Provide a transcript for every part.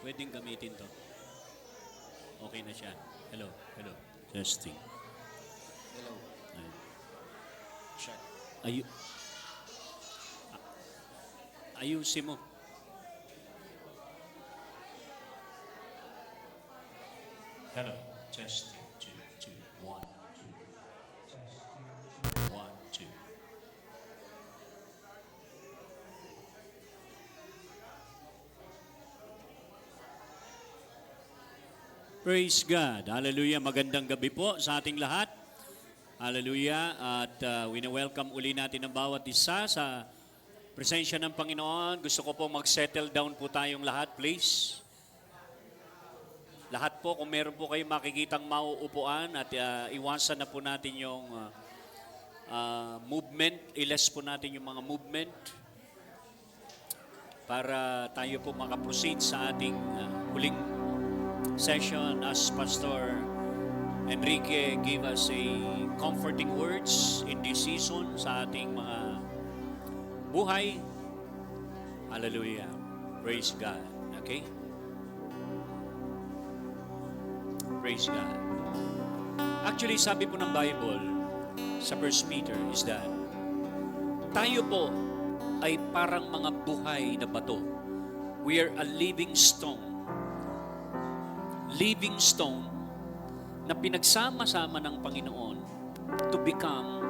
Pwedeng gamitin to. Okay na siya. Hello, hello. Testing. Hello. Ayun. Check. Ayusin mo. Hello. Testing. 2, 2, 1, 2. 1, 2. Praise God. Hallelujah. Magandang gabi po sa ating lahat. Hallelujah. At wini-welcome uli natin ang bawat isa sa presensya ng Panginoon. Gusto ko po mag-settle down po tayong lahat, please. Lahat po, kung meron po kayong makikitang mauupuan at iwasan na po natin yung movement. I-less po natin yung mga movement para tayo po makaproceed sa ating huling session as Pastor Enrique gave us a comforting words in this season sa ating mga buhay. Hallelujah. Praise God. Okay? Praise God. Actually, sabi po ng Bible sa 1 Peter is that tayo po ay parang mga buhay na bato. We are a living stone. Living stone na pinagsama-sama ng Panginoon to become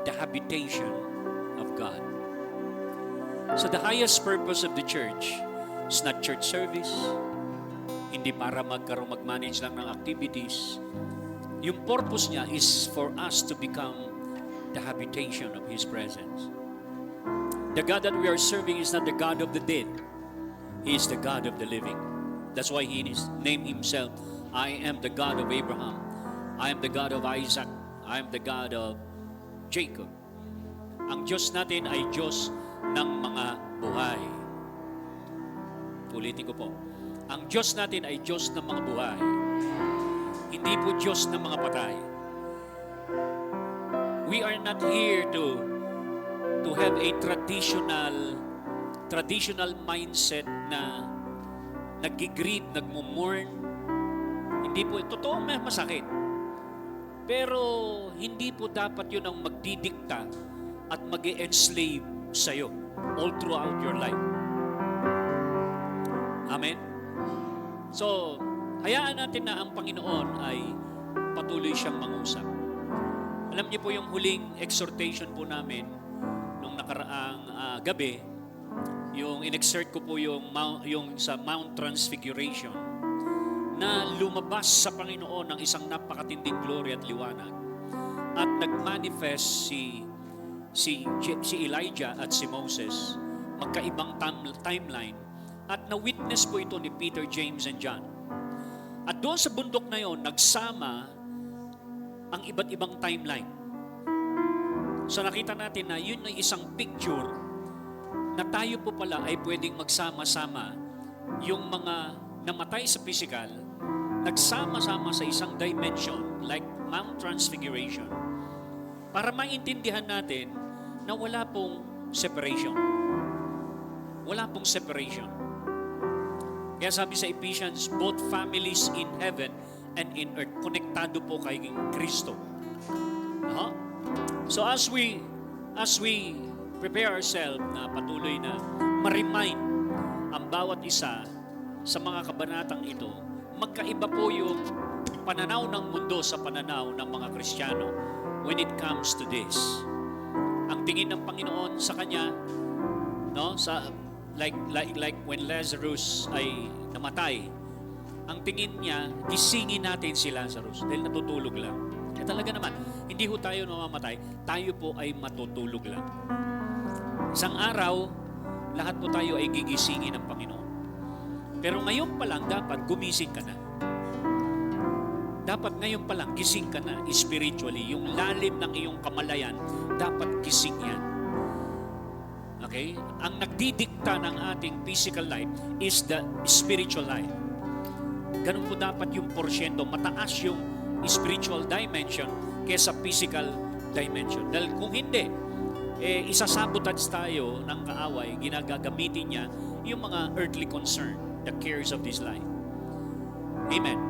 the habitation of God. So the highest purpose of the church is not church service, hindi para mag-manage lang ng activities. Yung purpose niya is for us to become the habitation of His presence. The God that we are serving is not the God of the dead. He is the God of the living. That's why He named Himself, I am the God of Abraham. I am the God of Isaac. I am the God of Jacob. Ang Diyos natin ay Diyos ng mga buhay. Ulitin ko po. Ang Diyos natin ay Diyos ng mga buhay. Hindi po Diyos ng mga patay. We are not here to have a traditional mindset na nag-greet, nagmumurn. Hindi po, totoo may masakit. Pero hindi po dapat yun ang magdidikta at mag-enslave sa'yo all throughout your life. Amen? So, hayaan natin na ang Panginoon ay patuloy siyang mangusap. Alam niyo po yung huling exhortation po namin nung nakaraang gabi, yung in-exert ko po yung sa Mount Transfiguration na lumabas sa Panginoon ng isang napakatinding glory at liwanag at nag-manifest si Elijah at si Moses, magkaibang timeline, at na-witness po ito ni Peter, James, and John. At doon sa bundok na yon, nagsama ang iba't ibang timeline. So nakita natin na yun ay isang picture na tayo po pala ay pwedeng magsama-sama. Yung mga namatay sa physical, nagsama-sama sa isang dimension like Mount Transfiguration para maintindihan natin na wala pong separation. Wala pong separation. Kaya sabi sa Ephesians, both families in heaven and in earth, konektado po kay Kristo. So as we prepare ourselves na patuloy na ma-remind ang bawat isa sa mga kabanatang ito, magkaiba po yung pananaw ng mundo sa pananaw ng mga Kristiyano when it comes to this. Ang tingin ng Panginoon sa kanya, no, sa like when Lazarus ay namatay, ang tingin niya, gisingin natin si Lazarus dahil natutulog lang. Kaya talaga naman, hindi ho tayo mamamatay, tayo po ay matutulog lang. Isang araw, lahat po tayo ay gigisingin ng Panginoon. Pero ngayon pa lang, dapat gumising ka na. Dapat ngayon pa lang, gising ka na spiritually. Yung lalim ng iyong kamalayan, dapat gising yan. Okay? Ang nagdidikta ng ating physical life is the spiritual life. Ganun po dapat yung porsyento. Mataas yung spiritual dimension kaysa physical dimension. Dahil kung hindi, isasabotage tayo ng kaaway, ginagagamitin niya yung mga earthly concern. the cares of this life. Amen.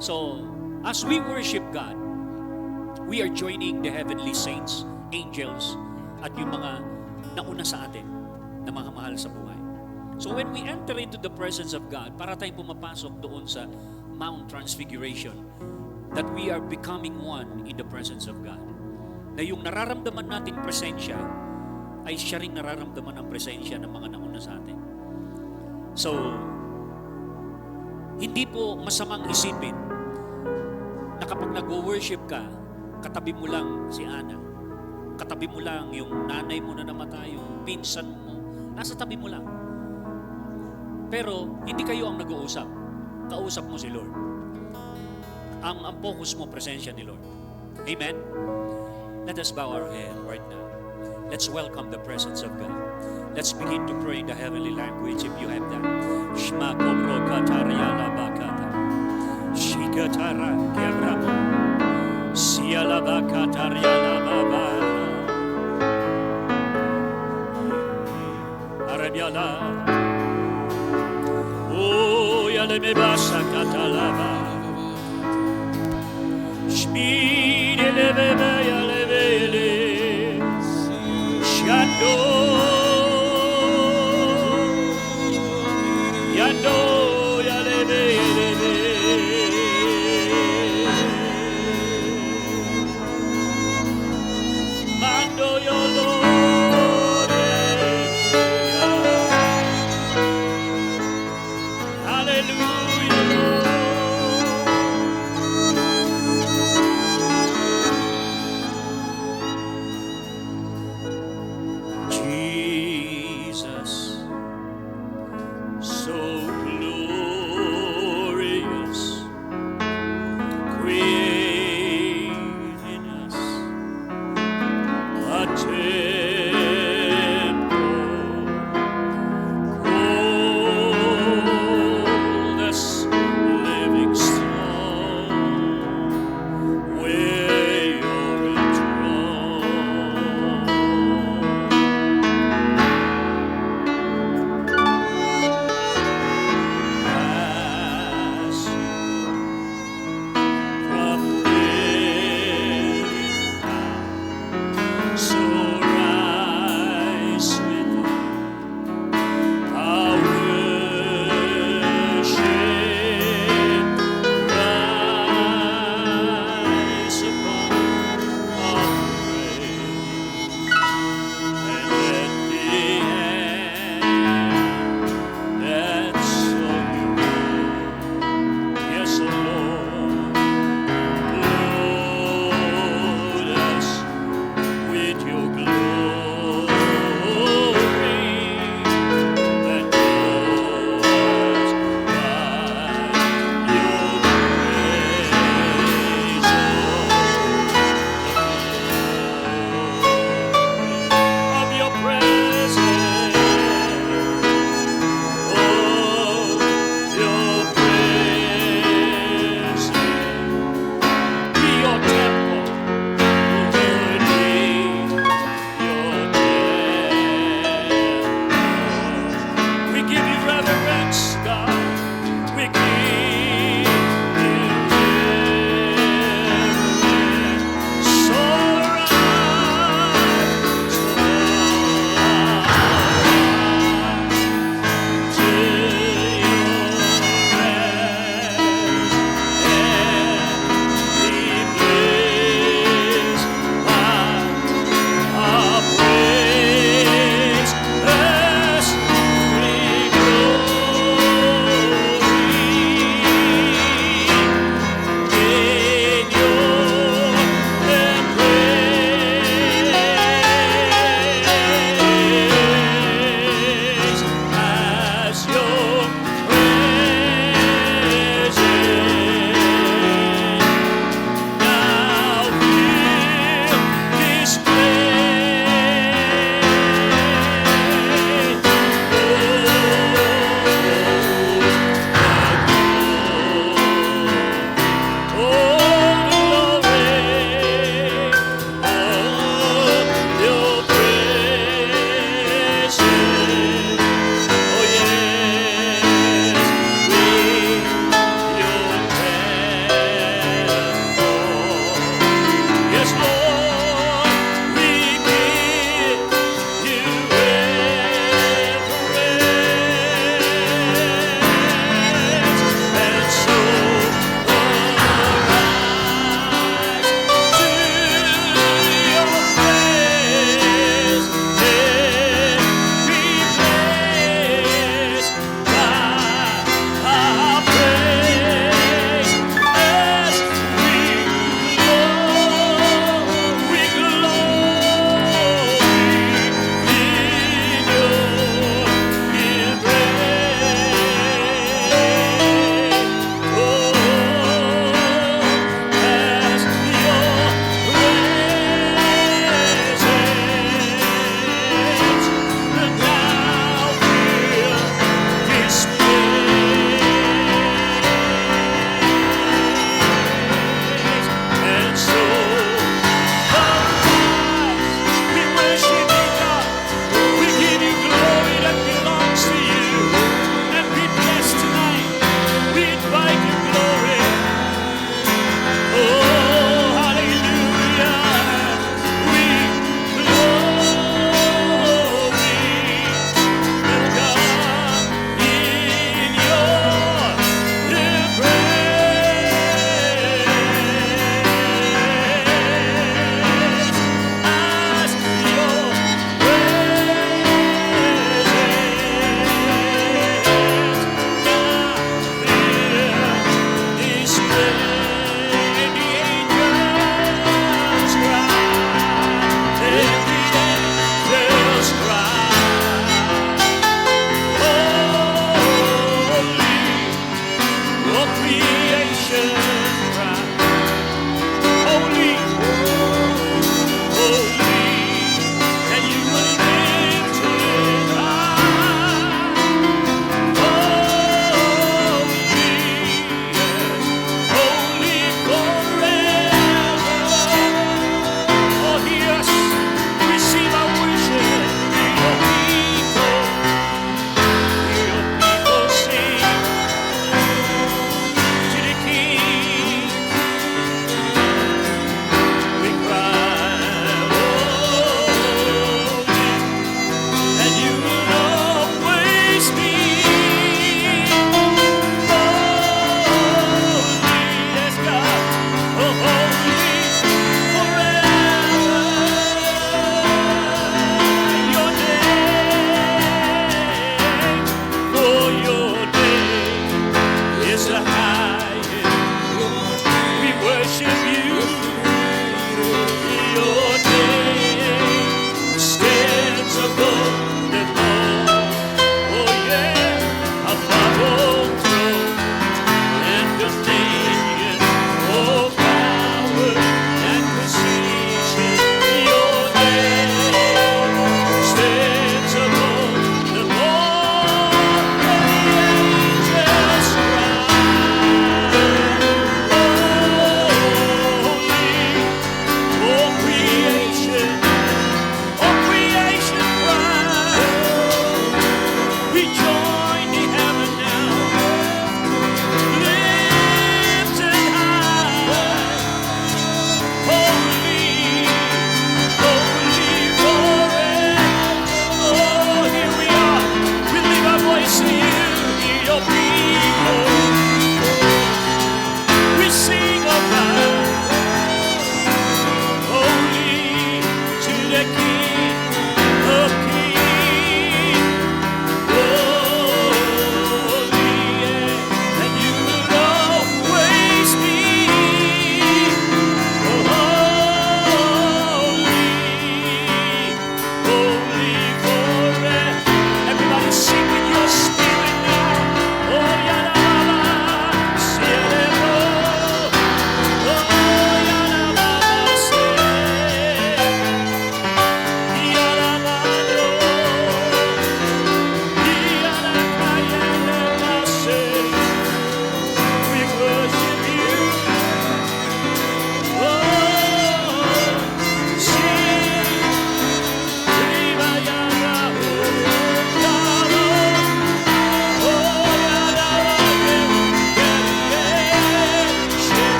So, as we worship God, we are joining the heavenly saints, angels, at yung mga nauna sa atin na mga mahal sa buhay. So when we enter into the presence of God, para tayong pumapasok doon sa Mount Transfiguration, that we are becoming one in the presence of God. Na yung nararamdaman nating presensya, ay siya rin nararamdaman ang presensya ng mga nauna sa atin. So, hindi po masamang isipin na kapag nag-worship ka, katabi mo lang si Ana, katabi mo lang yung nanay mo na namatay, yung pinsan mo, nasa tabi mo lang. Pero, hindi kayo ang nag-uusap. Kausap mo si Lord. Ang focus mo, presensya ni Lord. Amen? Let us bow our head right now. Let's welcome the presence of God. Let's begin to pray in the heavenly language if you have that. Shma kobro katarya labakata. Shikatara kebramo. Siya labakatarya lababa. Arabyala. Oh, yale me basa katalaba. Shmide lebebe yale bele. Shando. Yando yale bele. Mando yolo.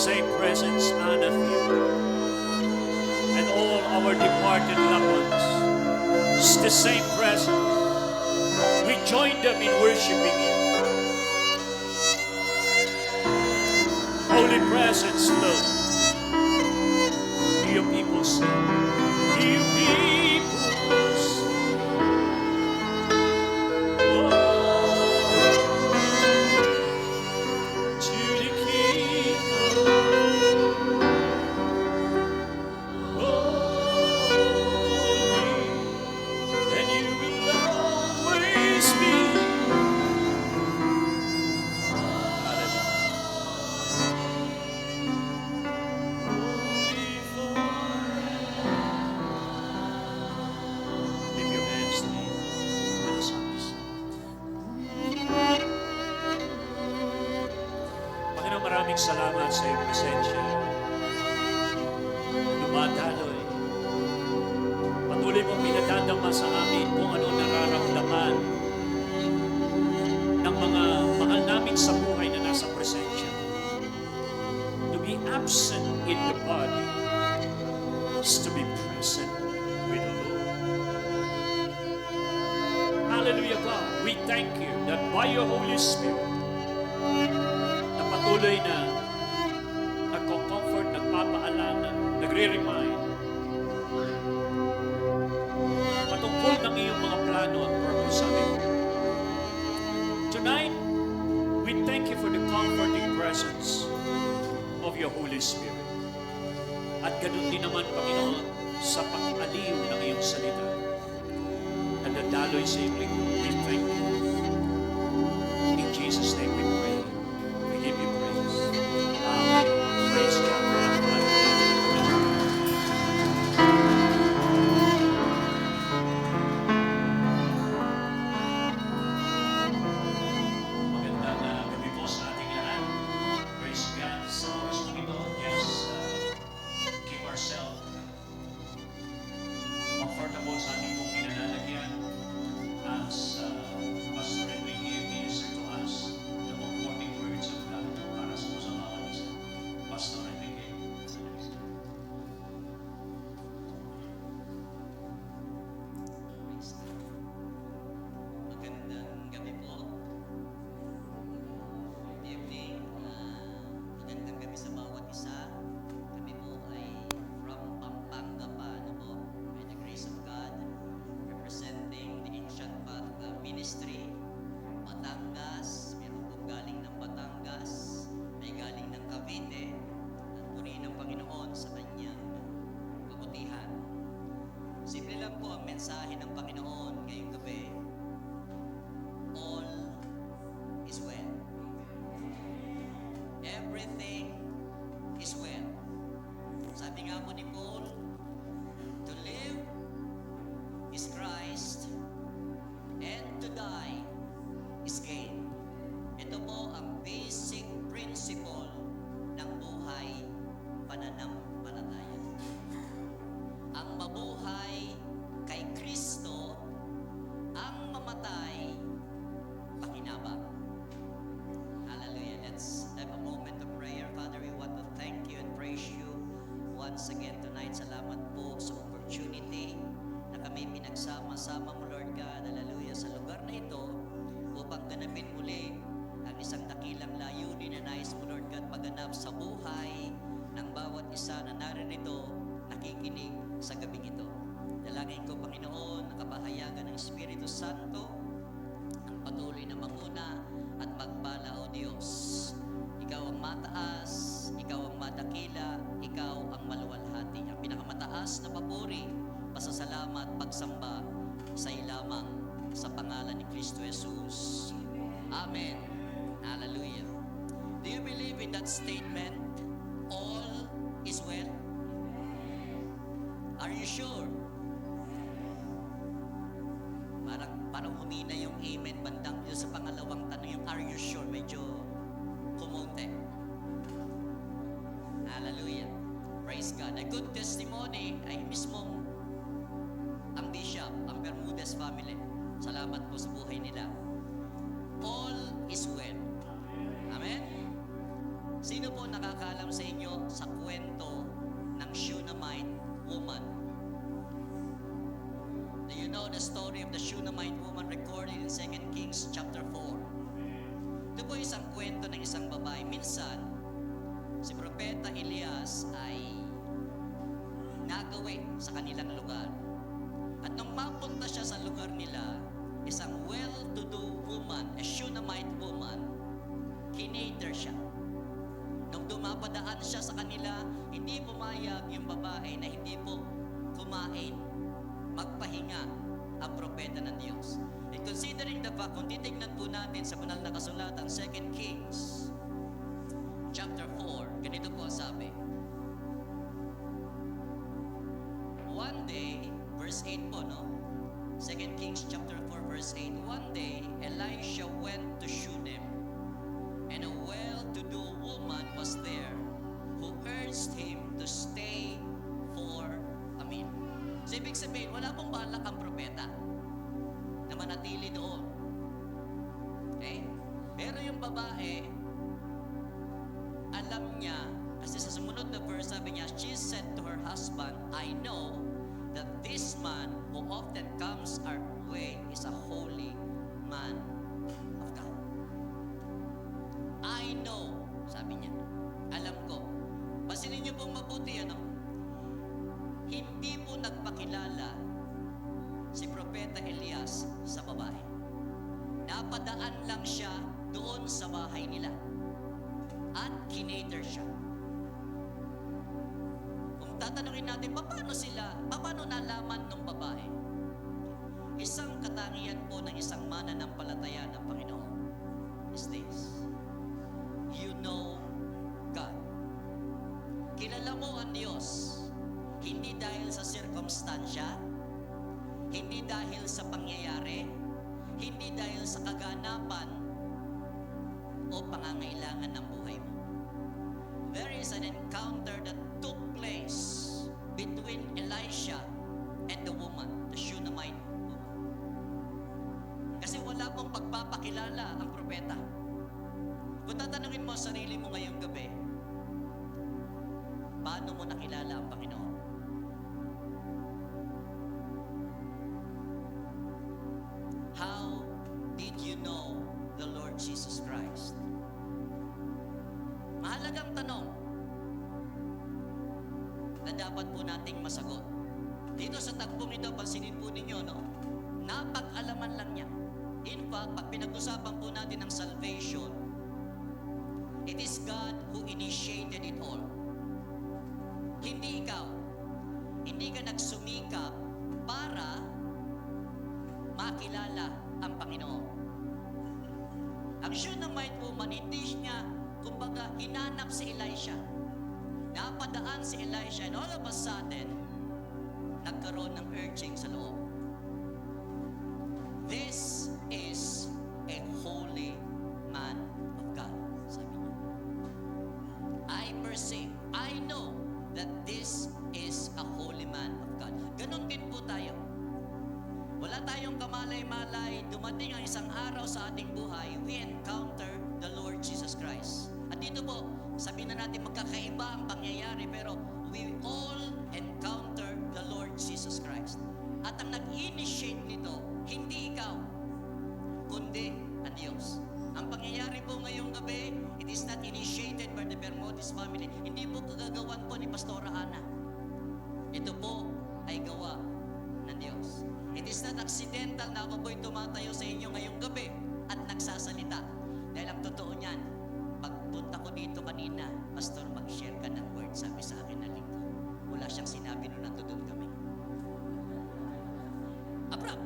same presence honor you. And all our departed loved ones, it's the same presence. We join them in worshiping you. Holy presence, Lord. Do your people sing? Do your people sing? Oh, to the King of glory, and you will always be. Lift your hands to me. Let us sing. Panginoon, maraming salamat sa iyong presensya. Dumadaloy. Patuloy mong pinadadama sa amin kung ano nararamdaman ng mga mahal namin sa buhay na nasa presensya. To be absent in the body is to be present with the Lord. Hallelujah, God. We thank you that by your Holy Spirit, na patuloy na nagko-comfort, nagpapaalala, nagre-remind patungkol ng iyong mga plano at purpose sa amin. Tonight, we thank you for the comforting presence of your Holy Spirit. At ganun din naman, Panginoon, sa pag-aliw ng iyong salita na nadaloy sa iyong lingkod. We thank you. In Jesus' name we pray. We give you praise. Amen. Praise God. Magandang gabi po sa ating lahat. Praise God. Sa oras na ito, just keep ourselves comfortable sa ating pong kinanalagyan as Pastor Enrique minister to us the comforting words of God para sa bawat isa. Pastor Enrique. Magandang gabi po. Good evening. Magandang gabi sa bawat isa. Kami po ay from Pampanga pa, by the grace of God, representing the Ancient Path Ministry, Batangas. Meron pong galing ng Batangas, may galing ng Cavite, at purihin ng Panginoon sa kanyang kabutihan. Simple lang po ang mensahe ng Panginoon ngayong gabi. All is well. Everything is well. Sabi nga po ni Paul, to live is Christ and to die is gain. Ito po ang basic principle ng buhay pananampalataya. Ang mabuhay kay Kristo, ang mamatay pakinabang. Hallelujah. Let's have a moment of prayer. Father, we want to thank you and praise you once again tonight. Salamat po sa opportunity na kami pinagsama-sama mo, Lord God. Hallelujah. Sa lugar na ito, upang ganapin muli ang isang dakilang layunin na nais mo, Lord God, maganap sa buhay ng bawat isa na naririto, nakikinig sa gabing ito. Dalangin ko, Panginoon, nakapahayagan ng Espiritu Santo, ang patuloy na manguna at magpala, O Diyos. Ikaw ang mataas, ikaw ang madakila, ikaw ang maluwalhati. Ang pinakamataas na papuri, pasasalamat, pagsamba sa ilamang sa pangalan ni Kristo Jesus. Amen. Hallelujah. Do you believe in that statement? All is well? Are you sure? Parang humina yung amen bandang dito sa pangalawang tanong, yung are you sure? Medyo kumunti. Hallelujah. Praise God. A good testimony ay mismong ang bishop, ang Bermudez family. Salamat po sa buhay nila. All is well. Amen? Sino po nakakaalam sa inyo sa kwento ng Shunammite woman? Do you know the story of the Shunammite woman recorded in 2 Kings chapter 4? Ito po isang kwento ng isang babae. Minsan, si Propeta Elias ay nagawi sa kanilang lugar. At nung mapunta siya sa lugar nila, isang well-to-do woman, a Shunammite woman, kinater siya. Nung dumapadaan siya sa kanila, hindi pumayag yung babae na hindi po kumain, magpahinga ang propeta ng Diyos. And considering the fact, kung titignan po natin sa banal na kasulatan, 2 Kings chapter 4, ganito po ang sabi. One day, verse 8 po, no? 2 Kings chapter 4, verse 8. One day, Elisha went to Shunem, and a well-to-do woman was there who urged him to stay for a meal. So, ibig sabihin, wala pong balak ang propeta na manatili doon. Okay? Pero yung babae, alam niya, kasi sa sumunod na verse, sabi niya, she said to her husband, I know that this man who often comes our way is a holy man of God. I know, sabi niya, alam ko. Pansinin niyo pong mabuti, ano? Hindi po nagpakilala si Propeta Elias sa babae. Napadaan lang siya doon sa bahay nila at kinater siya. Kung tatanungin natin, paano nalaman ng babae? Isang katangian po ng isang mananampalataya ng Panginoon is this: you know God. Kilala mo ang Diyos, hindi dahil sa sirkumstansya, hindi dahil sa pangyayari, hindi dahil sa kaganapan o pangangailangan ng buhay mo. There is an encounter that took place between Elisha and the woman, the Shunammite woman. Kasi wala pong pagpapakilala ang propeta. Kung tatanungin mo ang sarili mo ngayong gabi, paano mo nakilala ang Panginoon? How did you know the Lord Jesus Christ? Mahalagang tanong na dapat po nating masagot. Dito sa tagpong ito, pansinin po ninyo, no? Napag-alaman lang niya. In fact, pag pinag-usapan po natin ang salvation, it is God who initiated it all. Hindi ikaw. Hindi ka nagsumikap para makilala ang Panginoon. Ang Shunammite woman, hindi niya, kumbaga, hinanap si Elisha. Napadaan si Elisha, and all of a sudden, nagkaroon ng urging sa loob. This is a holy man of God, sabi niya. I perceive, I know that this is a holy man of God. Ganon din po tayo. Wala tayong kamalay-malay, dumating ang isang araw sa ating buhay, we encounter the Lord Jesus Christ. At dito po, sabihin na natin magkakaiba ang pangyayari, pero we all encounter the Lord Jesus Christ. At ang nag-initiate nito, hindi ikaw, kundi ang Diyos. Ang pangyayari po ngayong gabi, it is not initiated by the Bermudez family. Hindi po kagagawan po ni Pastora Ana. Ito po ay gawa ng Diyos. It is not accidental na ako po'y tumatayo sa inyo ngayong gabi at nagsasalita. Dahil ang totoo niyan, pagpunta ko dito kanina, Pastor, mag-share ka ng word, sabi sa akin na linggo. Wala siyang sinabi nung nandun kami. Abraham,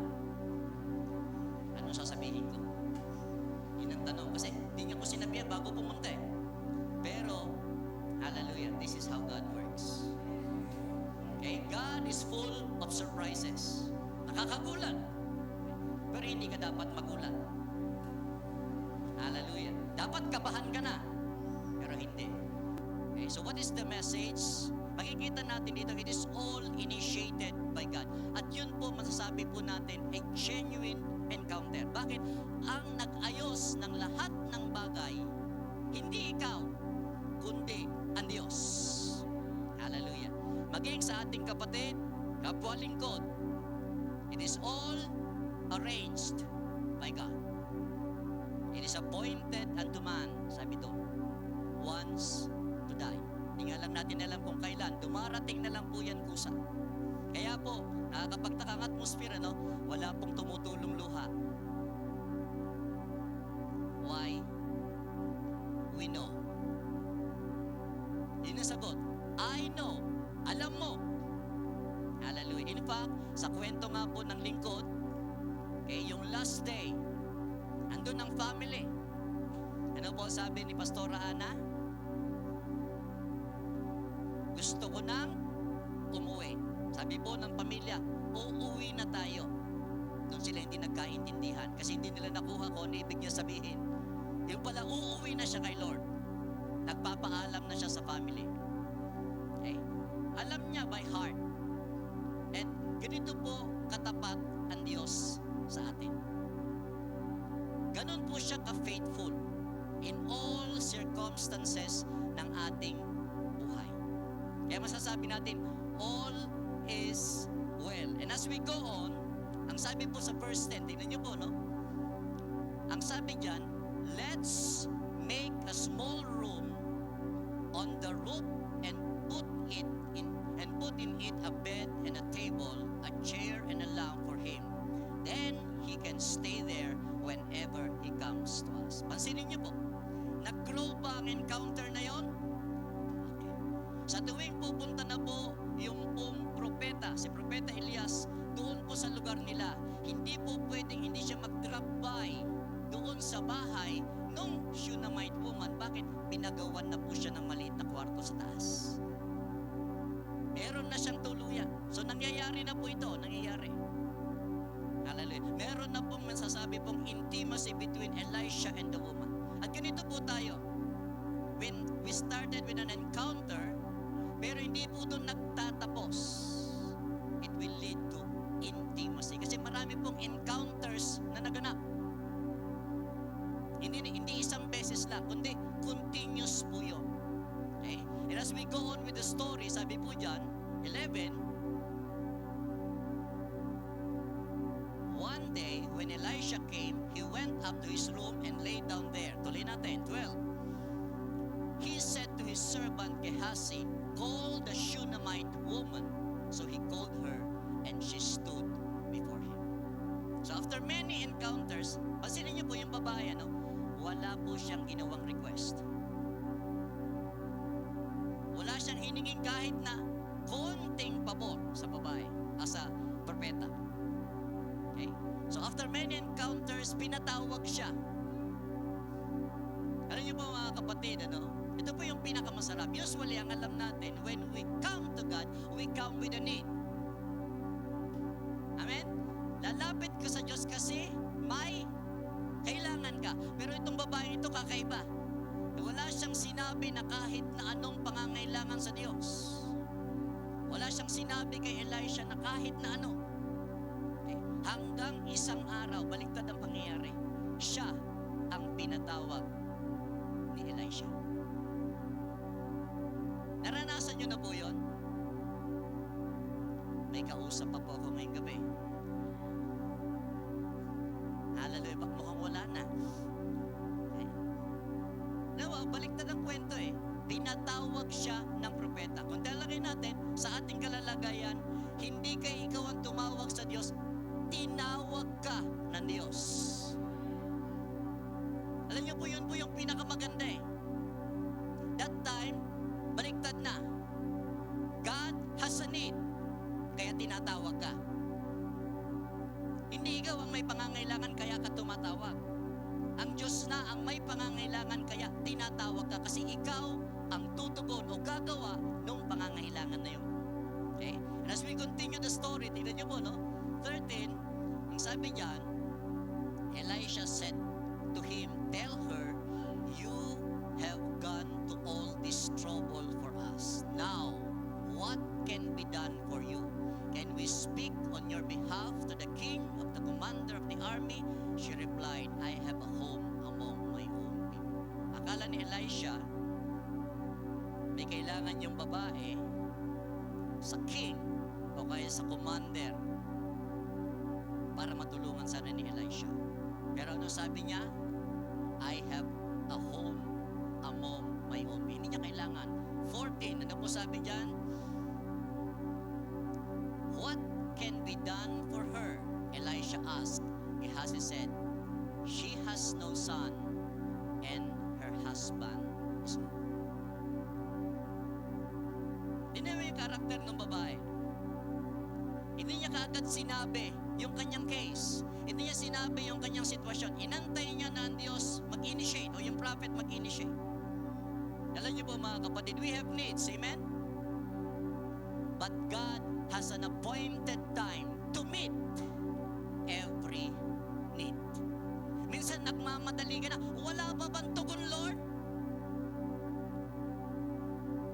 anong sasabihin ko? Yun ang tanong. Kasi hindi niya ko sinabihan bago pumunta eh. Pero, hallelujah, this is how God works. Okay? God is full of surprises. Nakakagulat. Pero hindi ka dapat magulat. Hallelujah. Dapat kabahan ka na. Pero hindi. Okay, so what is the message? Makikita natin dito, it is all initiated by God. At yun po, masasabi po natin, a genuine encounter. Bakit? Ang nag-ayos ng lahat ng bagay, hindi ikaw, kundi ang Diyos. Hallelujah. Maging sa ating kapatid, kapwa lingkod, it is all arranged by God. It is appointed unto man, sabi doon, once to die. Hindi nga lang natin alam kung kailan. Dumarating na lang po yan kusa. Kaya po, nakakapagtaka ang atmosphere, no? Wala pong tumutulong luha. Why? We know. Yun ang sagot. I know. Alam mo. Hallelujah. In fact, sa kwento nga po ng lingkod, yung last day, andun ang family. Ano po sabi ni Pastora Ana? Gusto ko nang umuwi. Sabi po ng pamilya, uuwi na tayo. Doon sila hindi nagkaintindihan kasi hindi nila nakuha kung ano ibig niya sabihin. Yung pala, uuwi na siya kay Lord. Nagpapaalam na siya sa family. Okay? Alam niya by heart. At ganito po katapat ang Diyos sa atin. Ganon po siya ka-faithful in all circumstances ng ating buhay. Kaya masasabi natin, all is well. And as we go on, ang sabi po sa verse 10, tingnan niyo po, no? Ang sabi diyan, let's make a small room on the roof and put in it a bed and a table, a chair and a lamp for him. Then he can stay there whenever he comes to us. Pansinin niyo po, nag-grow ba ang encounter na yon? Okay. Sa tuwing pupunta na po yung pong propeta, si Propeta Elias, doon po sa lugar nila, hindi po pwedeng hindi siya mag-drop by doon sa bahay nung Shunammite woman. Bakit? Pinagawan na po siya ng maliit na kwarto sa taas. Meron na siyang tuluyan. So nangyayari na po ito, nangyayari. Hallelujah. Meron na pong masasabi pong intimacy between Elisha and the woman. At ganito po tayo. When we started with an encounter, pero hindi po doon nagtatapos. It will lead to intimacy. Kasi marami pong encounters na naganap. Hindi isang beses lang, kundi continuous po yun. Okay? And as we go on with the story, sabi po dyan, 11, one day, when Elisha came, he went up to his room and lay down there. Tuloy natin, 12. He said to his servant Gehazi, call the Shunammite woman. So he called her, and she stood before him. So after many encounters, pansinin niyo po yung babae, ano? Wala po siyang ginawang request. Wala siyang hiningin kahit na konting pabor sa babae, sa propeta. Okay? So after many encounters, pinatawag siya. Alam niyo po mga kapatid, ano? Ito po yung pinakamasarap. Usually, ang alam natin, when we come to God, we come with a need. Amen? Lalapit ka sa Diyos kasi may kailangan ka. Pero itong babae ito kakaiba. Wala siyang sinabi na kahit na anong pangangailangan sa Diyos. Wala siyang sinabi kay Elisha na kahit na ano. Okay. Hanggang isang araw, baliktad ang pangyayari, siya ang pinatawag ni Elisha. Naranasan niyo na po yun? May kausap pa po ako ngayong gabi. Hallelujah, bak mukhang wala na. Okay. Nawa, baliktad ang kwento eh. Tinatawag siya ng propeta. Kung talagay natin, sa ating kalalagayan, hindi kay ikaw ang tumawag sa Diyos, tinawag ka ng Diyos. Alam niyo po, yun po yung pinakamaganda eh. That time, baliktad na. God has a need, kaya tinatawag ka. Hindi ikaw ang may pangangailangan kaya ka tumatawag. Ang Diyos na ang may pangangailangan kaya tinatawag ka kasi ikaw ang tutugon o gagawa ng pangangailangan na yun. Okay? And as we continue the story, tingnan niyo po, no? 13, ang sabi diyan, Elisha said to him, tell her, you have gone to all this trouble for us. Now, what can be done for you? Can we speak on your behalf to the king of the commander of the army? She replied, I have a home among my own people. Akala ni Elisha, May kailangan yung babae sa king o kaya sa commander para matulungan sana ni Elisha. Pero ano sabi niya? I have a home among my own. Hindi niya kailangan. 14, ano po sabi dyan? What can be done for her? Elisha asked. Gehazi said, she has no son and her husband is old. Tingnan mo yung karakter ng babae. Hindi niya kaagad sinabi yung kanyang case. Hindi niya sinabi yung kanyang sitwasyon. Inantay niya na ang Diyos mag-initiate o yung prophet mag-initiate. Alam niyo po mga kapatid, we have needs. Amen? But God has an appointed time to meet every need. Minsan nagmamadali ka na, wala pa bang tugon, Lord?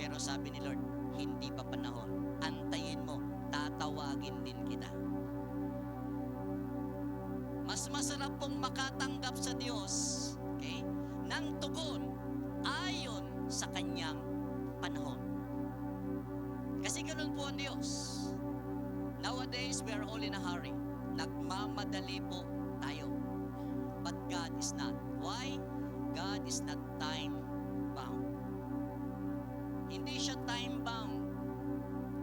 Pero sabi ni Lord, hindi pa panahon. Antayin mo, tatawagin din kita. Mas masarap pong makatanggap sa Diyos, okay, ng tugon ayon sa kanyang panahon. Kasi ganoon po ang Diyos. Nowadays, we are all in a hurry. Nagmamadali po tayo. But God is not. Why? God is not time-bound. Hindi siya time-bound.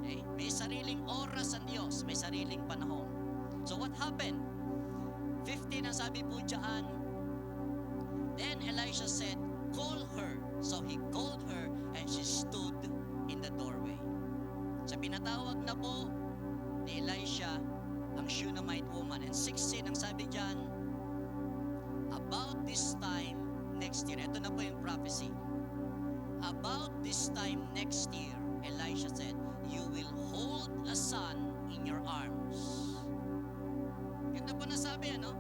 Okay? May sariling oras ang Diyos. May sariling panahon. So what happened? 15 ang sabi po dyan. Then Elisha said, call her. So he called her and she stood in the doorway. So pinatawag na po ni Elisha ang Shunammite woman. And 16 ang sabi dyan, about this time next year, ito na po yung prophecy. About this time next year, Elisha said, you will hold a son in your arms. Ganda po nasabi, ano?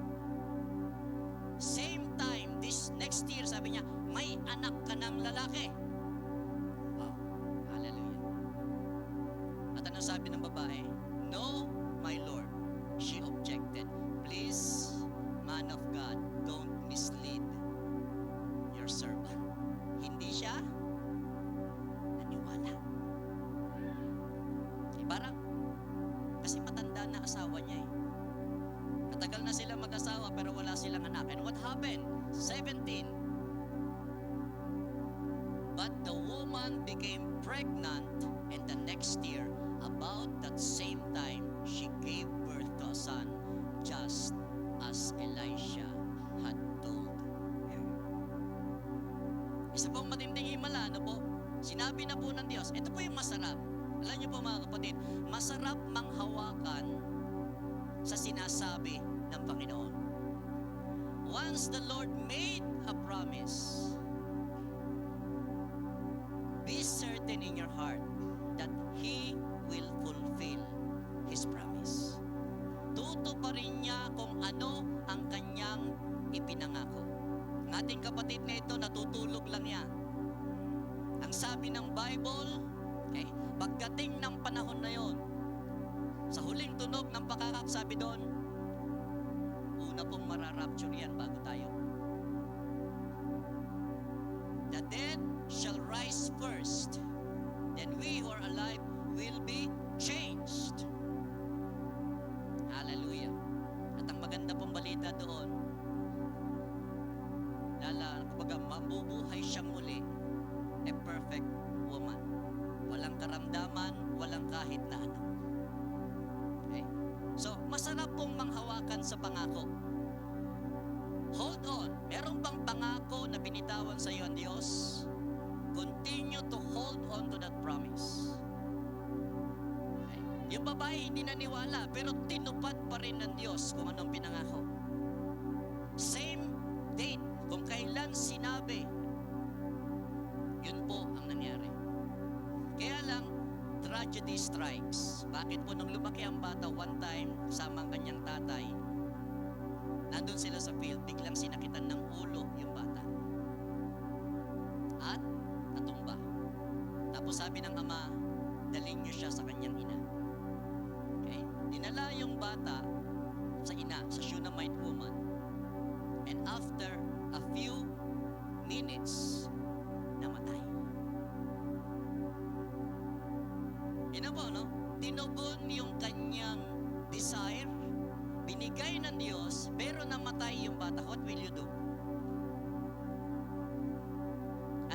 Same time, this next year, sabi niya, may anak ka ng lalaki. Wow, hallelujah. At ano sabi ng babae? No, my Lord. She objected. Please, man of God, don't mislead your servant. Hindi siya naniwala. Parang, kasi matanda na asawa niya eh. Matagal na sila mag-asawa pero wala silang anak. And what happened? 17. But the woman became pregnant, and the next year, about that same time, she gave birth to a son, just as Elisha had told her. Isa pong matinding himala, ano po? Sinabi na po ng Diyos. Ito po yung masarap. Alam niyo po mga kapatid, masarap manghawakan sa sinasabi ng Panginoon. Once the Lord made a promise, be certain in your heart that He will fulfill His promise. Tutuparin niya kung ano ang kanyang ipinangako. Ang ating kapatid na ito, natutulog lang yan. Ang sabi ng Bible, okay, pagdating ng panahon na yon, sa huling tunog ng pakakaksabi doon, una pong mararapture yan bago tayo. The dead shall rise first, then we who are alive will be changed. Hallelujah. At ang maganda pong balita doon, kumbaga mabubuhay siyang muli, a perfect woman. Walang karamdaman, walang kahit na ano. Okay? So, masarap pong manghawakan sa pangako. Hold on. Meron bang pangako na binitawan sa iyo ang Diyos? Continue to hold on to that promise. Okay? Yung babae hindi naniwala, pero tinupad pa rin ng Diyos kung anong pinangako. Same date, kung kailan sinabi, yun po ang nangyari. Kaya lang, tragedy strikes. Bakit po nung lumaki ang bata, one time, kasama ang kanyang tatay, nandun sila sa field, biglang sinakitan ng ulo yung bata. At natumba. Tapos sabi ng ama, dalhin niyo siya sa kanyang ina. Okay? Dinala yung bata sa ina, sa Shunammite woman. And after a few minutes, namatay. Yun na po, no? Tinugon yung kanyang desire, binigay ng Diyos, pero namatay yung bata. What will you do?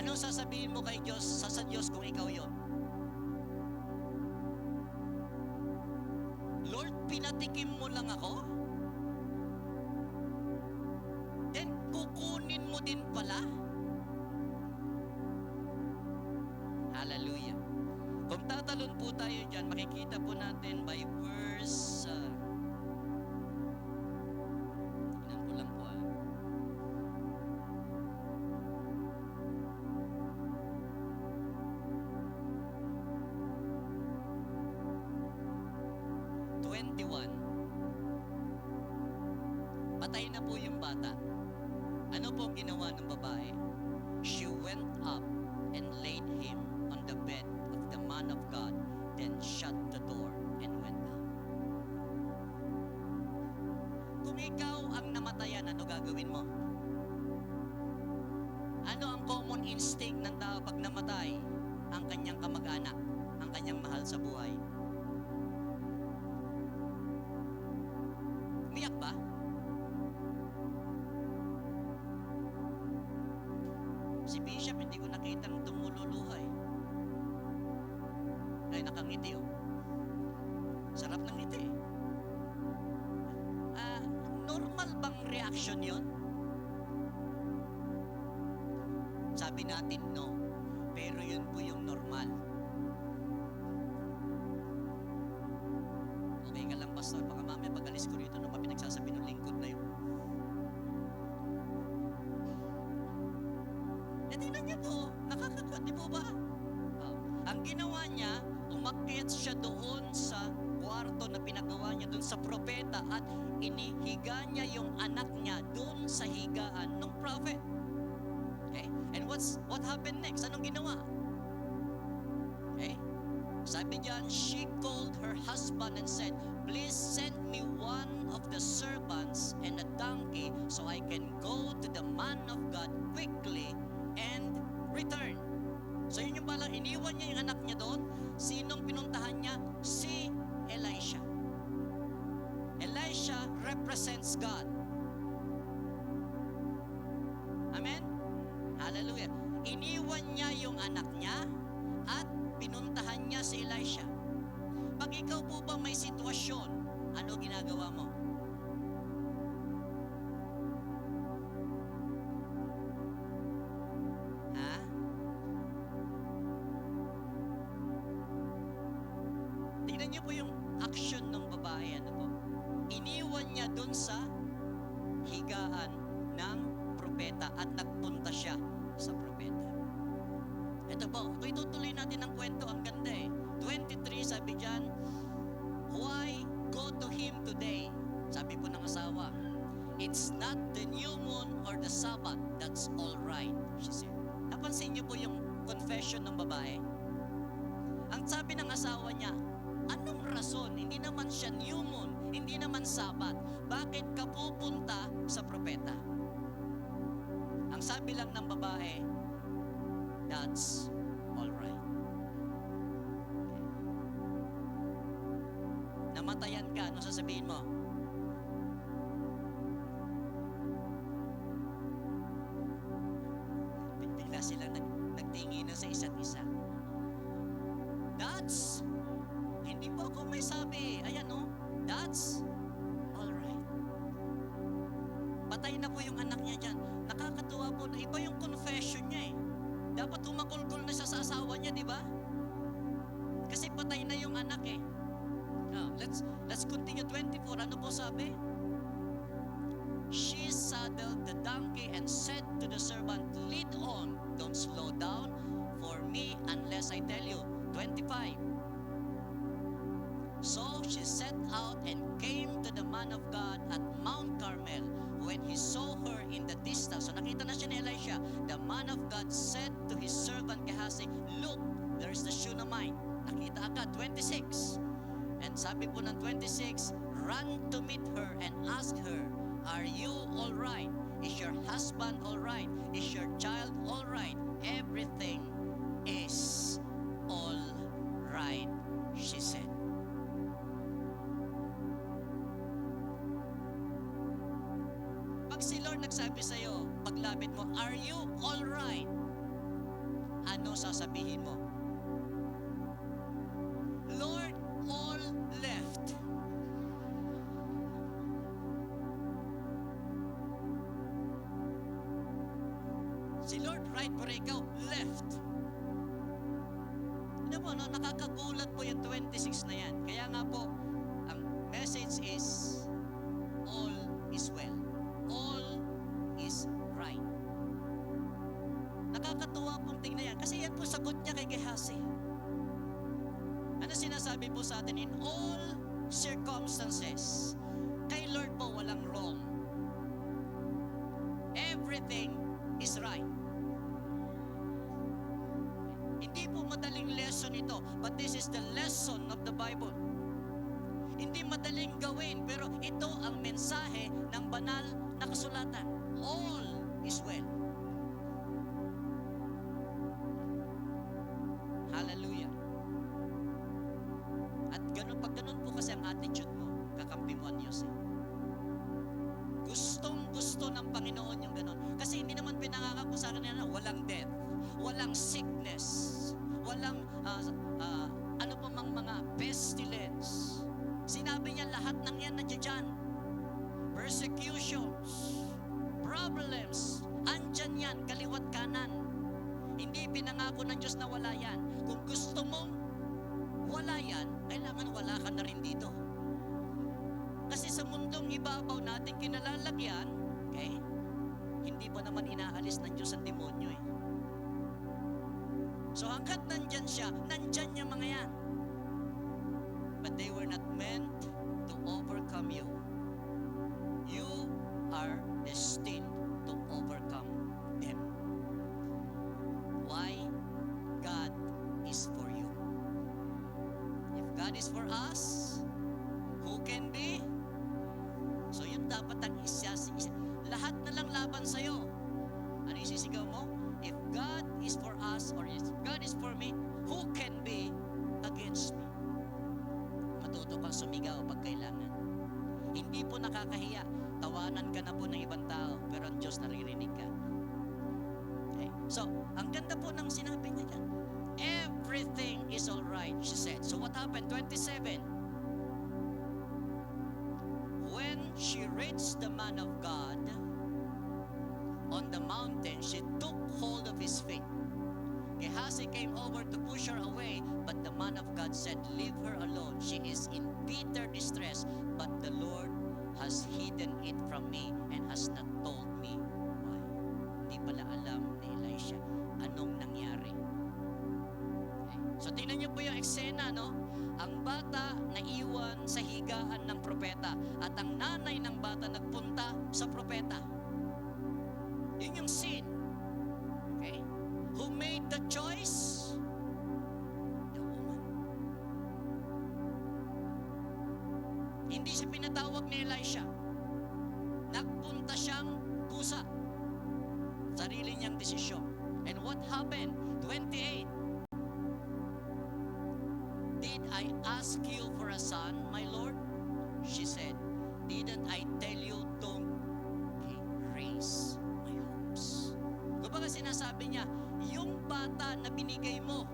Anong sasabihin mo kay Diyos, sa Diyos kung ikaw yon? Lord, pinatikim mo lang ako? Then, kukunin mo din pala? Hallelujah. Kung tatalon po tayo dyan, makikita po natin by verse... tingnan ko lang po . 21. Patay na po yung bata. Ano po ang ginawa ng babae? She went up and laid him on the bed of the man of God, then shut the door and went out. Kung ikaw ang namatayan, ano gagawin mo? Ano ang common instinct ng tao pag namatay ang kanyang kamag-anak, ang kanyang mahal sa buhay? Umiyak ba? Si Bishop, hindi ko nakita ng tumululuha eh. Ay, nakangiti oh. Sarap ng ngiti eh. Normal bang reaction yon? Sabi natin no, pero yun po yung normal. Okay ka lang, Pastor, baka mamaya pag-alis ko rito, ano pa pinagsasabi ng lingkod na yun? Tingnan niyo po, nakakagulat, di po ba? Ang ginawa niya, umakyat siya doon sa kwarto na pinagawa niya doon sa propeta at inihiga niya yung anak niya doon sa higaan ng prophet. Okay? And what happened next? Anong ginawa? Okay? Sabi diyan, she called her husband and said, "Please send me one of the servants and a donkey so I can go to the man of God quickly and return." So yun yung pala, iniwan niya yung anak niya doon. Sinong pinuntahan niya? Si Elisha. Elisha represents God. Amen? Hallelujah. Iniwan niya yung anak niya at pinuntahan niya si Elisha. Pag ikaw po ba may sitwasyon, ano ginagawa mo? Ha? Tingnan niyo po yung action ng babae. Ano po? Iniwan niya dun sa higaan ng propeta at nagpunta siya sa propeta. Ito po, itutuloy natin ang kwento. Ang ganda eh. 23, sabi dyan, "Why go to him today?" Sabi po ng asawa, "It's not the new moon or the Sabbath. That's all right," she said. Napansin niyo po yung confession ng babae? Ang sabi ng asawa niya, anong rason? Hindi naman siya new moon, hindi naman Sabbath. Bakit ka pupunta sa propeta? Ang sabi lang ng babae, "That's all right." Okay. Namatayan ka, ano sasabihin mo? Bigla silang nagtinginan sa isa't isa. That's, hindi po ako may sabi. Ayan no, that's all right. Patay na po yung anak niya dyan. Nakakatuwa po na iba yung confession niya eh. Dapat humakulkul na siya sa asawa niya, di ba? Kasi patay na yung anak eh. Now, let's continue 24. Ano po sabi? She saddled the donkey and said to the servant, "Lead on, don't slow down for me unless I tell you." 25. So she set out and came to the man of God at Mount Carmel. When he saw her in the distance, so nakita na siya ni Elisha, the man of God said to his servant Gehazi, "Look, there's the Shunammite." Nakita agad, 26. And sabi po ng 26, "Run to meet her and ask her, 'Are you all right? Is your husband all right? Is your child all right?' Everything is all right," Lord nagsabi sa'yo, paglapit mo, are you all right? Ano sasabihin mo? Lord, all left. Si Lord right, pero ikaw left. Ano po, no? Nakakagulat po yung 26 na yan. Kaya nga po, ang message is, all is well. All is right. Nakakatuwa pong tingnan yan. Kasi yan po sagot niya kay Gehazi. Ano sinasabi po sa atin? In all circumstances, kay Lord po walang wrong. Everything is right. Hindi po madaling lesson ito, but this is the lesson of the Bible. Hindi madaling gawin, pero ito ang mensahe ng banal na kasulatan. All is well. Hallelujah. At pag ganun po kasi ang attitude mo, kakampi mo ang Diyos eh. Gustong-gusto ng Panginoon yung ganun. Kasi hindi naman pinangako sa akin na walang death, walang sickness, walang ano pa mang mga pestilence. Sinabi niya lahat ng yan nandiyan dyan. Persecutions, problems, andyan yan, kaliwat kanan. Hindi pinangako ng Diyos na wala yan. Kung gusto mong wala yan, kailangan wala ka na rin dito. Kasi sa mundong ibabaw natin kinalalagyan, okay, hindi pa naman inaalis ng Diyos ang demonyo eh. So hanggat nandyan siya, nandyan yung mga yan. But they were not meant to overcome you. You are destined to overcome them. Why? God is for you. If God is for us, who can be? So yun dapat ang lahat na lang laban sa'yo. Ano isisigaw mo? If God is for us or if God is for me, who can be against me? Matuto kang sumigaw pag kailangan. Hindi po nakakahiya. Tawanan ka na po ng ibang tao, pero ang Diyos naririnig ka. Okay? So, ang ganda po ng sinabi niya dyan. Everything is alright, she said. So what happened? 27. When she reached the man of God on the mountain, she took hold of his feet. Gehazi came over to push her away, but the man of God said, leave her alone. She is in bitter distress, but the Lord has hidden it from me and has not told me why. Hindi pala alam ni Elisha anong nangyari. Okay. So tingnan niyo po yung eksena, no? Ang bata naiwan sa higaan ng propeta at ang nanay ng bata nagpunta sa propeta. Yun yung scene. Okay? Who made the choice? The woman. Hindi siya pinatawag ni Elisha. Nagpunta siyang kusa. Sarili niyang desisyon. And what happened? 28. Did I ask you for a son, my Lord? She said, didn't I tell you don't raise my hopes? Kumbaga sinasabi niya, yung bata na binigay mo,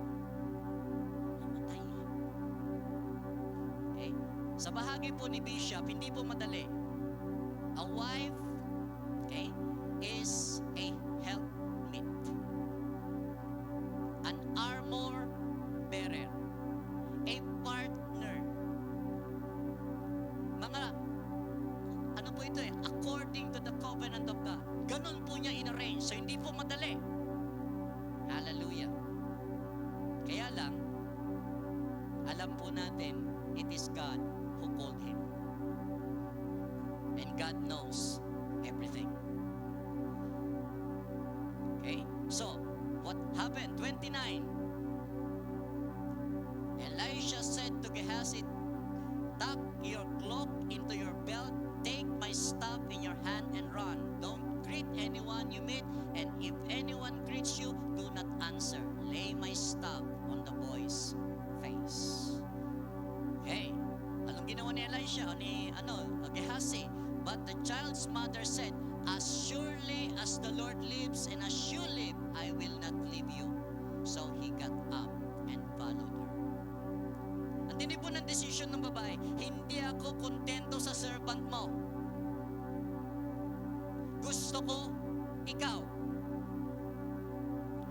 namatay. Okay? Sa bahagi po ni Bishop, hindi po madali. A wife, okay, is a helpmate. An armor bearer. A partner. Mga, ano po ito eh, according to the covenant of God. Ganun po niya in-arrange. So hindi po madali. Hallelujah. Kaya lang, alam po natin, it is God who called him. And God knows everything. Okay? So, what happened? 29. Elisha said to Gehazi, tuck your cloak into your belt, take my staff in your hand and run. Don't greet anyone you meet, and if anyone greets you, do not answer. Lay my staff on the boy's face. Okay. Anong ginawa ni Elisha? Gehazi? But the child's mother said, As surely as the Lord lives and as you live, I will not leave you. So he got up and followed her. Ang tindi po ng desisyon ng babae, hindi ako kontento sa servant mo. Gusto ko ikaw.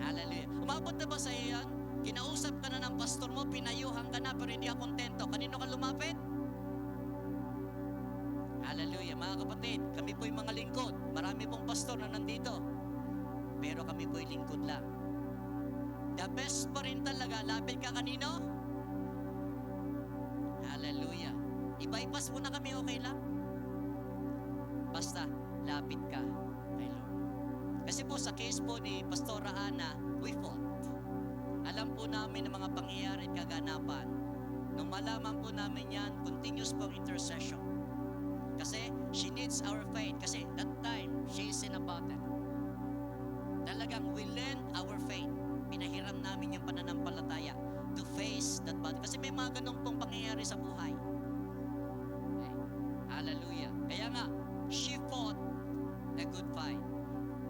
Hallelujah. Umabot na ba sa iyo yan? Kinausap ka na ng pastor mo, pinayuhan ka na, pero hindi ka kontento. Kanino ka lumapit? Hallelujah. Mga kapatid, kami po'y mga lingkod. Marami pong pastor na nandito. Pero kami po'y lingkod lang. The best pa rin talaga, lapit ka kanino? Hallelujah. I-bypass mo na kami, okay lang? Basta, lapit ka kay Lord. Kasi po sa case po ni Pastora Ana, we fought. Alam po namin ang mga pangyayari at kaganapan. Nung malaman po namin yan, continuous pong intercession. Kasi she needs our faith. Kasi that time, she is in a battle. Talagang we lend our faith. Pinahiram namin yung pananampalataya to face that battle. Kasi may mga ganun pong pangyayari sa buhay. Okay. Hallelujah. Kaya nga, she fought a good fight.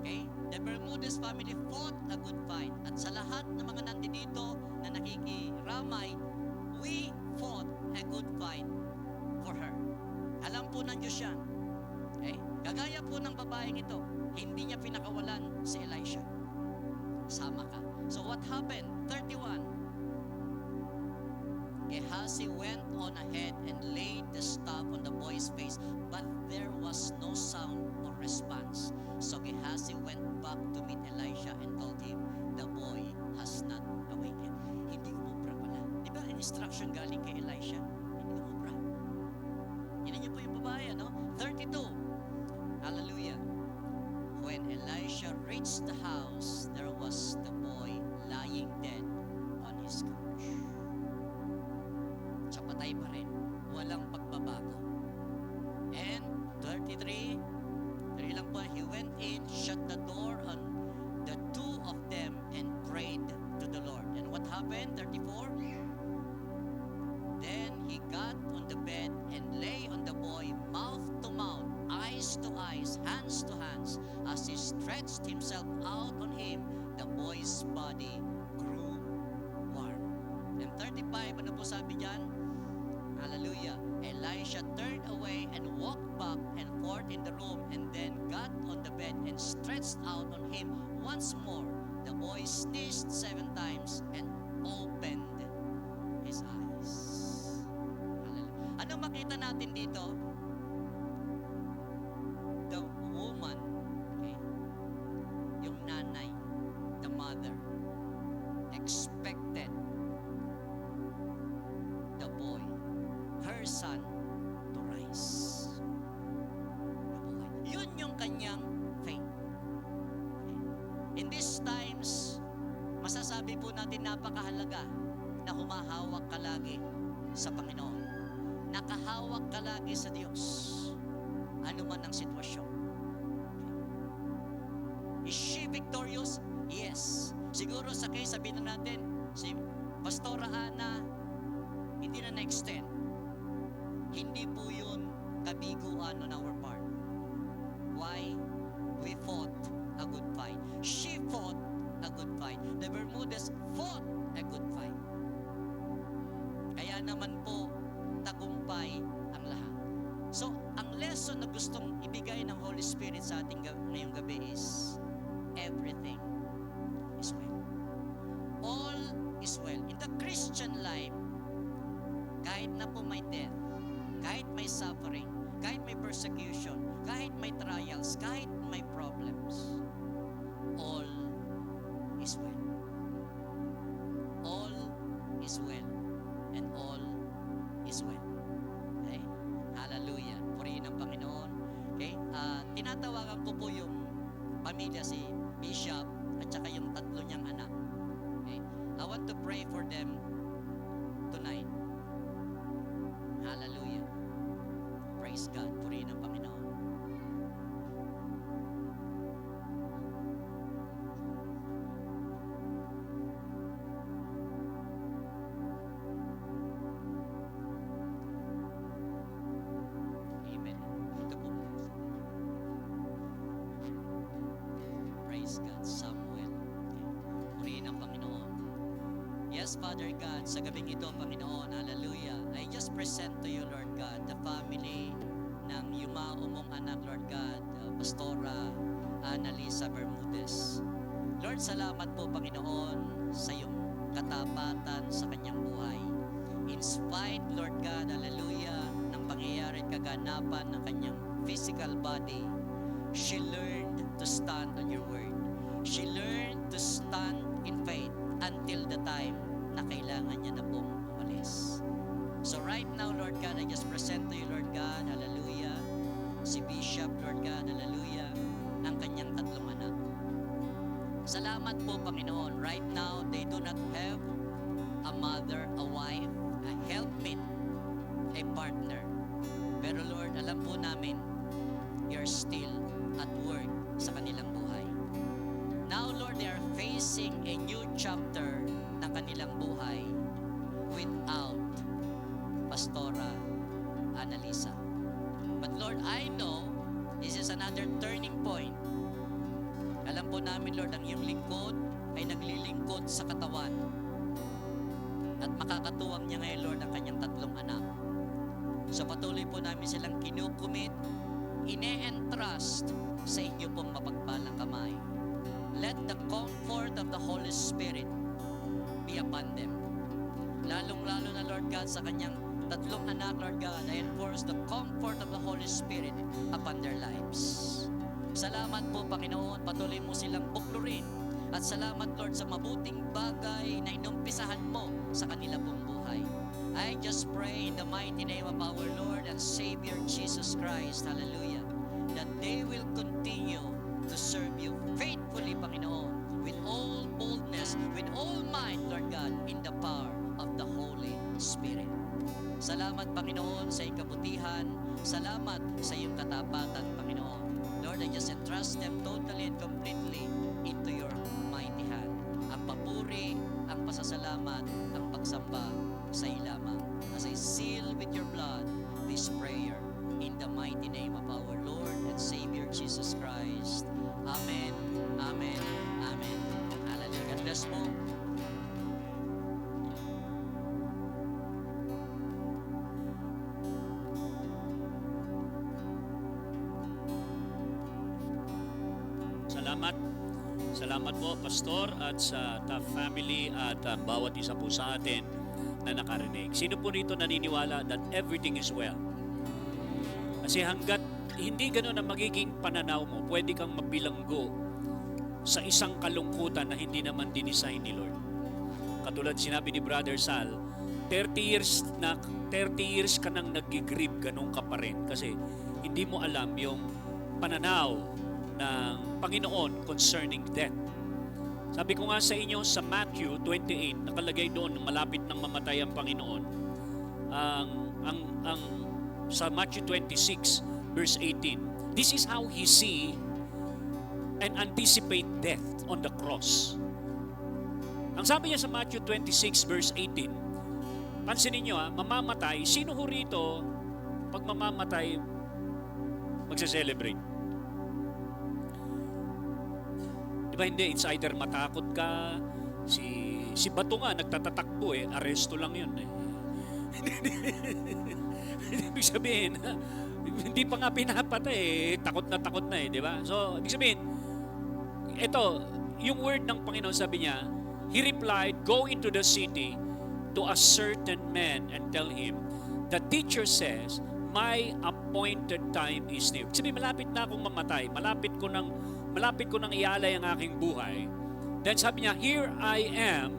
Okay? The Bermudez family fought a good fight. At sa lahat ng mga nandito na nakikiramay, we fought a good fight for her. Alam po ng Diyos yan. Okay? Kagaya po ng babaeng ito, hindi niya pinakawalan si Elisha. Sama ka. So what happened? 31. Gehazi went on ahead and laid the staff on the boy's face, but there was no sound or response. So Gehazi went back to meet Elisha and told him, the boy has not awakened. Hindi umubra pala. Di ba instruction galing kay Elisha? Hindi umubra. Yan niyo po yung babae, no? 32. Hallelujah. When Elisha reached the house, there was the boy lying dead on his couch. Sa patay pa rin. Walang pagbabago. And 33 lang po, he went in, shut the door on the two of them and prayed to the Lord. And what happened? 34. Then he got on the bed and lay on the boy, mouth to mouth, eyes to eyes, hands to hands. As he stretched himself out on him, the boy's body grew warm. And 35, ano po sabi dyan? Hallelujah. Elisha turned away and walked back and forth in the room and then got on the bed and stretched out on him once more. The boy sneezed 7 times and opened his eyes. Hallelujah. Ano makita natin dito? The woman, okay, yung nanay, the mother, expected the boy, her son, to rise. Yun yung kanyang faith. Okay. In these times, masasabi po natin napakahalaga na humahawak ka lagi sa Panginoon. Nakahawak ka lagi sa Diyos. Ano man ang sitwasyon. Okay. Is she victorious? Yes. Siguro sa case, sabihin na natin, si Pastora Ana, hindi na na-extend. Hindi po yun kabiguan on our part. Why? We fought a good fight. She fought a good fight. The Bermudez fought a good fight. Kaya naman po, tagumpay ang lahat. So, ang lesson na gustong ibigay ng Holy Spirit sa ating ngayong gabi is, everything is well. All is well. In the Christian life, kahit na po may death, kahit may suffering, kahit may persecution, kahit may trials, kahit may problems, all is well. All is well. And all is well. Okay? Hallelujah. Purihin ang Panginoon. Okay? Tinatawagan ko po yung pamilya, si Bishop at saka yung 3 niyang anak. Okay? I want to pray for them tonight. Hallelujah. Praise God. Purihin ang Panginoon. Amen. Ito po. Father God, sa gabing ito, Panginoon, hallelujah, I just present to you, Lord God, the family ng yumao mong anak, Lord God, Pastora Annalisa Bermudez. Lord, salamat po, Panginoon, sa iyong katapatan sa kanyang buhay. In spite, Lord God, hallelujah, ng pangyayari at kaganapan ng kanyang physical body, she learned to stand on your word. She learned to stand in faith until the time na kailangan niya na pong umalis. So right now, Lord God, I just present to you, Lord God, hallelujah, si Bishop, Lord God, hallelujah, ang kanyang tatlong anak. Salamat po, Panginoon. Right now, they do not have a mother, a wife, a helpmate, a partner. Pero Lord, alam po namin, you're still at work sa kanilang buhay. Now, Lord, they are facing a new chapter ng kanilang buhay without Pastora Annalisa. But Lord, I know this is another turning point. Alam po namin, Lord, ang iyong lingkod ay naglilingkod sa katawan. At makakatuwang niya ngayon, Lord, ang kanyang tatlong anak. So patuloy po namin silang kinukumit, ine-entrust sa inyo pong mapagpalang kamay. Let the comfort of the Holy Spirit be upon them. Lalong-lalo na, Lord God, sa kanyang tatlong anak, Lord God, I enforce the comfort of the Holy Spirit upon their lives. Salamat po, Panginoon, patuloy mo silang buklurin. At salamat, Lord, sa mabuting bagay na inumpisahan mo sa kanila pong buhay. I just pray in the mighty name of our Lord and Savior Jesus Christ, hallelujah, that they will continue to serve you faithfully, Panginoon, with all boldness, with all might, Lord God, in the power of the Holy Spirit. Salamat, Panginoon, sa iyong kabutihan. Salamat sa iyong katapatan, Panginoon. Lord, I just entrust them totally and completely into your mighty hand. Ang papuri, ang pasasalamat, ang pagsamba sa iyo lamang. As I seal with your blood this prayer in the mighty name of our Lord and Savior Jesus Christ. Amen. Amen. Amen. Hallelujah. God bless po. Salamat. Salamat po, Pastor, at sa TAF family at bawat isa po sa atin na nakarinig. Sino po rito naniniwala that everything is well? Kasi hanggat hindi ganun ang magiging pananaw mo, pwede kang mabilanggo sa isang kalungkutan na hindi naman dinisign ni Lord. Katulad sinabi ni Brother Sal, 30 years ka nang nag-grieve, ganun ka pa rin. Kasi hindi mo alam yung pananaw ng Panginoon concerning death. Sabi ko nga sa inyo sa Matthew 28, nakalagay doon malapit nang mamatay ang Panginoon. Sa Matthew 26 verse 18, this is how he see and anticipate death on the cross. Ang sabi niya sa Matthew 26 verse 18, pansinin niyo mamamatay, sino ho rito pag mamamatay magse-celebrate? Diba hindi, it's either matakot ka, si Bato nga nagtatatakbo aresto lang yun Ibig sabihin, hindi pa nga pinapatay takot na di ba? So, ibig sabihin, ito, yung word ng Panginoon sabi niya, He replied, go into the city to a certain man and tell him, the teacher says, my appointed time is near. Ibig sabihin, malapit na akong mamatay, malapit ko nang ialay ang aking buhay. Then sabi niya, here I am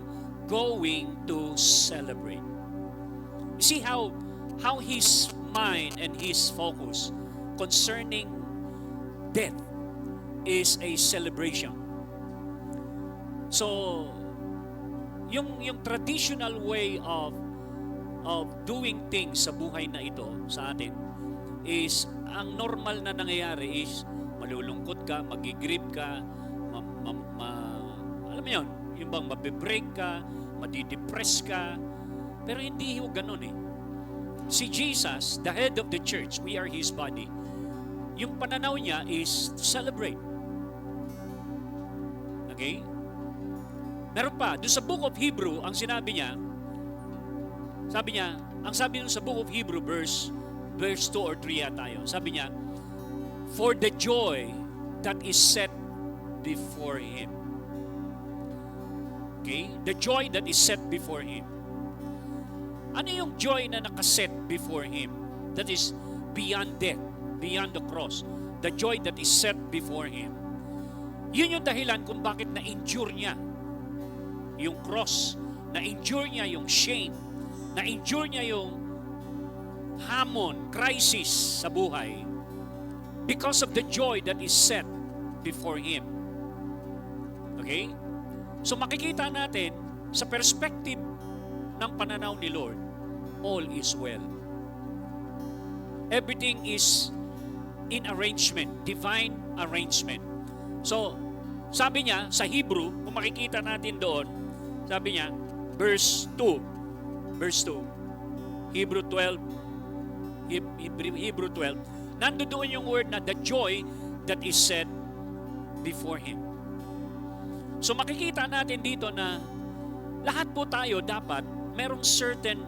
going to celebrate. You see how his mind and his focus concerning death is a celebration. So, yung traditional way of doing things sa buhay na ito sa atin is, ang normal na nangyayari is malulungkot ka, magigrieve ka, alam mo yun, yung bang mabibreak ka, madidepress ka, pero hindi ho ganun Si Jesus, the head of the church, we are His body, yung pananaw niya is to celebrate. Okay? Meron pa, doon sa book of Hebrew, ang sinabi niya, ang sabi doon sa book of Hebrew, verse 2 or 3 yata yun. Sabi niya, for the joy that is set before Him. Okay? The joy that is set before Him. Ano yung joy na nakaset before Him? That is beyond death, beyond the cross. The joy that is set before Him. Yun yung dahilan kung bakit na-endure niya yung cross, na-endure niya yung shame, na-endure niya yung hamon, crisis sa buhay because of the joy that is set before Him. Okay? So makikita natin sa perspective ng pananaw ni Lord, all is well. Everything is in arrangement, divine arrangement. So, sabi niya sa Hebrew, kung makikita natin doon, sabi niya, verse 2, Hebrew 12, nandoon yung word na the joy that is set before Him. So makikita natin dito na lahat po tayo dapat merong certain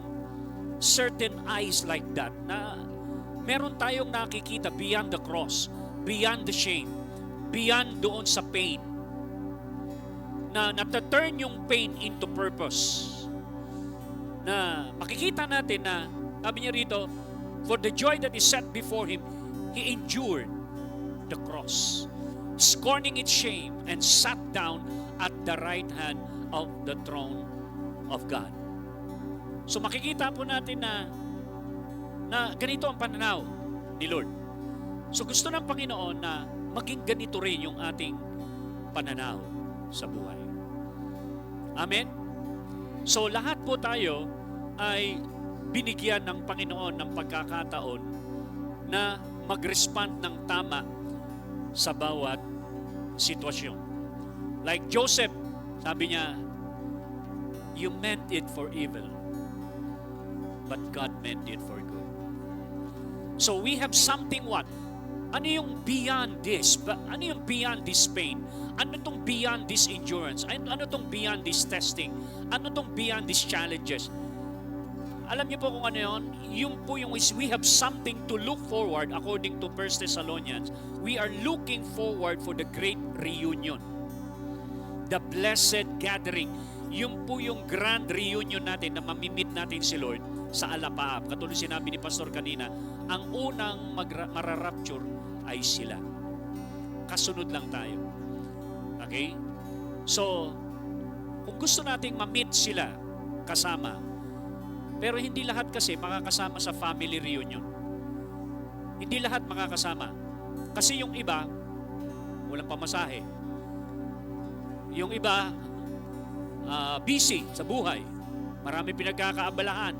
eyes like that na meron tayong nakikita beyond the cross, beyond the shame, beyond doon sa pain, na nata-turn yung pain into purpose. Na makikita natin na, sabi niya rito, for the joy that is set before Him, He endured the cross, scorning its shame, and sat down at the right hand of the throne of God. So makikita po natin na ganito ang pananaw ni Lord. So gusto ng Panginoon na maging ganito rin yung ating pananaw sa buhay. Amen? So lahat po tayo ay binigyan ng Panginoon ng pagkakataon na mag-respond ng tama sa bawat sitwasyon. Like Joseph, sabi niya, you meant it for evil, but God meant it for good. So we have something what? Ano yung beyond this? Ano yung beyond this pain? Ano tong beyond this endurance? Ano tong beyond this testing? Ano tong beyond these challenges? Alam niyo po kung ano yun? Yung po yung we have something to look forward according to 1 Thessalonians. We are looking forward for the great reunion. The blessed gathering. Yung po yung grand reunion natin na mamimit natin si Lord sa alapaap. Katulad sinabi ni Pastor kanina, ang unang mararapture ay sila. Kasunod lang tayo. Okay? So, kung gusto nating ma-meet sila kasama, pero hindi lahat kasi makakasama sa family reunion. Hindi lahat makakasama. Kasi yung iba, walang pamasahe. Yung iba, busy sa buhay. Marami pinagkakaabalahan.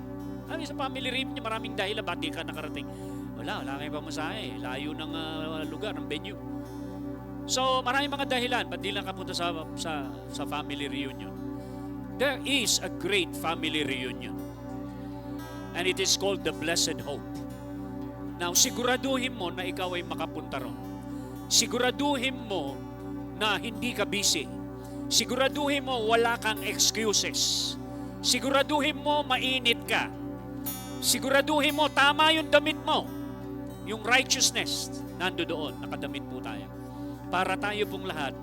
Sa family reunion, maraming dahilan ba't di ka nakarating. Wala kayong pamasahe. Layo ng lugar, ng venue. So, maraming mga dahilan ba't di lang kapunta sa family reunion. There is a great family reunion. And it is called the Blessed Hope. Now, siguraduhin mo na ikaw ay makapunta ron. Siguraduhin mo na hindi ka busy. Siguraduhin mo wala kang excuses. Siguraduhin mo mainit ka. Siguraduhin mo tama yung damit mo. Yung righteousness, nando doon, nakadamit po tayo. Para tayo pong lahat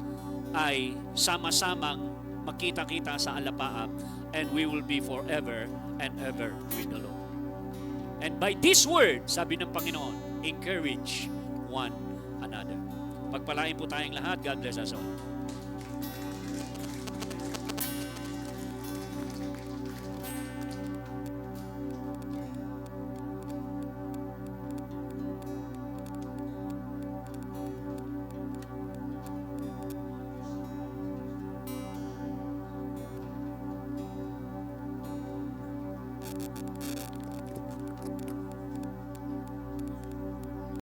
ay sama-samang makita-kita sa alapaap, and we will be forever and ever with the Lord. And by this word, sabi ng Panginoon, encourage one another. Pagpalain po tayong lahat. God bless us all.